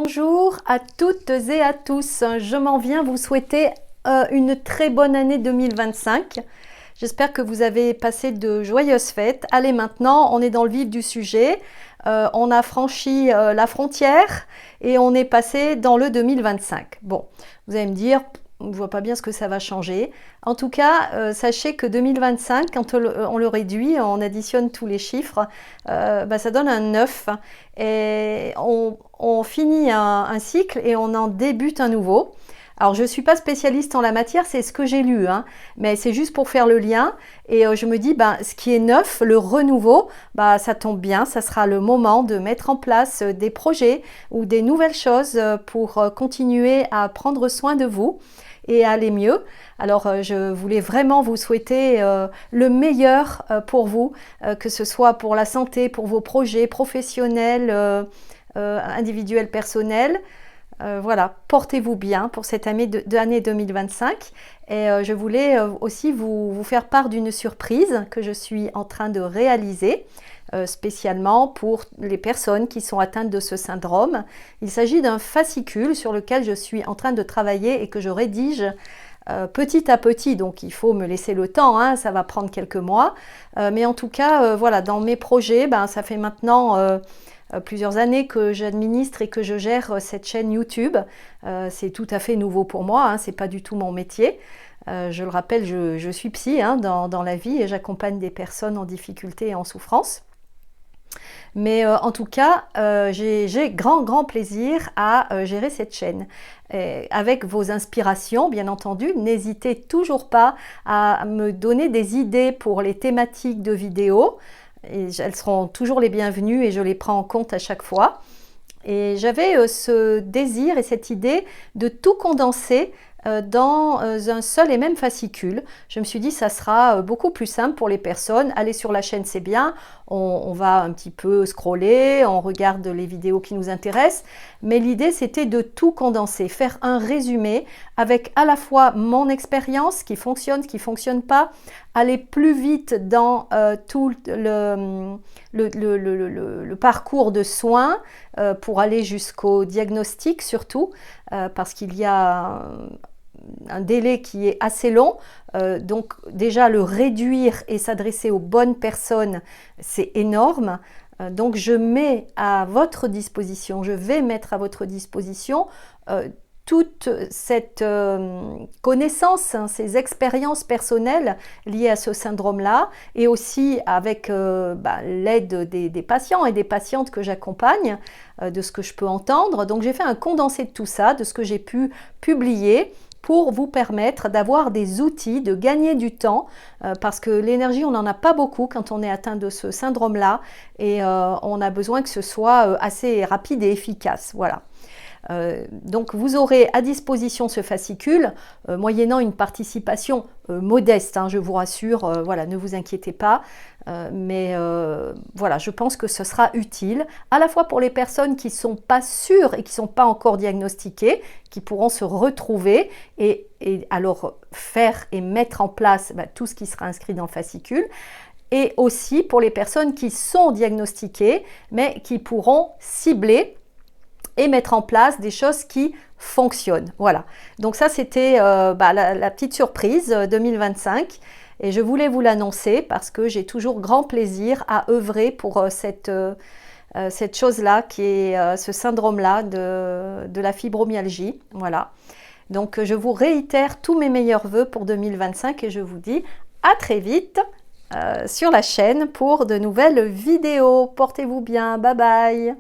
Bonjour à toutes et à tous. Je m'en viens vous souhaiter une très bonne année 2025. J'espère que vous avez passé de joyeuses fêtes. Allez, maintenant, on est dans le vif du sujet. On a franchi la frontière et on est passé dans le 2025. Bon, vous allez me dire, on ne voit pas bien ce que ça va changer. En tout cas, sachez que 2025, quand on le réduit, on additionne tous les chiffres, ça donne un 9. Et on finit un cycle et on en débute un nouveau. Alors, je ne suis pas spécialiste en la matière, c'est ce que j'ai lu, hein, mais c'est juste pour faire le lien. Et je me dis, ce qui est neuf, le renouveau, ça tombe bien, ça sera le moment de mettre en place des projets ou des nouvelles choses pour continuer à prendre soin de vous et à aller mieux. Alors, je voulais vraiment vous souhaiter le meilleur pour vous, que ce soit pour la santé, pour vos projets professionnels, individuels, personnels. Voilà, portez-vous bien pour cette année, année 2025 et je voulais aussi vous faire part d'une surprise que je suis en train de réaliser spécialement pour les personnes qui sont atteintes de ce syndrome. Il s'agit d'un fascicule sur lequel je suis en train de travailler et que je rédige petit à petit, donc il faut me laisser le temps, hein, ça va prendre quelques mois, mais en tout cas, voilà, dans mes projets, ça fait maintenant plusieurs années que j'administre et que je gère cette chaîne YouTube. C'est tout à fait nouveau pour moi, hein, c'est pas du tout mon métier. Je le rappelle, je suis psy dans la vie et j'accompagne des personnes en difficulté et en souffrance. Mais en tout cas, j'ai grand plaisir à gérer cette chaîne. Et avec vos inspirations, bien entendu, n'hésitez toujours pas à me donner des idées pour les thématiques de vidéos. Et elles seront toujours les bienvenues et je les prends en compte à chaque fois. Et j'avais ce désir et cette idée de tout condenser dans un seul et même fascicule. Je me suis dit ça sera beaucoup plus simple pour les personnes. Aller sur la chaîne, c'est bien, on va un petit peu scroller, on regarde les vidéos qui nous intéressent, mais l'idée c'était de tout condenser, faire un résumé avec à la fois mon expérience, ce qui fonctionne pas, aller plus vite dans tout le parcours de soins pour aller jusqu'au diagnostic surtout, parce qu'il y a un délai qui est assez long, donc déjà le réduire et s'adresser aux bonnes personnes, c'est énorme. Donc je mets à votre disposition, je vais mettre à votre disposition toute cette connaissance, ces expériences personnelles liées à ce syndrome-là, et aussi avec l'aide des patients et des patientes que j'accompagne, de ce que je peux entendre. Donc j'ai fait un condensé de tout ça, de ce que j'ai pu publier, pour vous permettre d'avoir des outils, de gagner du temps, parce que l'énergie, on n'en a pas beaucoup quand on est atteint de ce syndrome-là, et on a besoin que ce soit assez rapide et efficace. Voilà. Donc vous aurez à disposition ce fascicule, moyennant une participation modeste, je vous rassure, voilà, ne vous inquiétez pas, mais voilà, je pense que ce sera utile, à la fois pour les personnes qui ne sont pas sûres et qui ne sont pas encore diagnostiquées, qui pourront se retrouver et alors faire et mettre en place tout ce qui sera inscrit dans le fascicule, et aussi pour les personnes qui sont diagnostiquées, mais qui pourront cibler et mettre en place des choses qui fonctionnent. Voilà. Donc ça, c'était la petite surprise 2025. Et je voulais vous l'annoncer parce que j'ai toujours grand plaisir à œuvrer pour cette chose-là, qui est ce syndrome-là de la fibromyalgie. Voilà. Donc je vous réitère tous mes meilleurs vœux pour 2025 et je vous dis à très vite sur la chaîne pour de nouvelles vidéos. Portez-vous bien. Bye bye.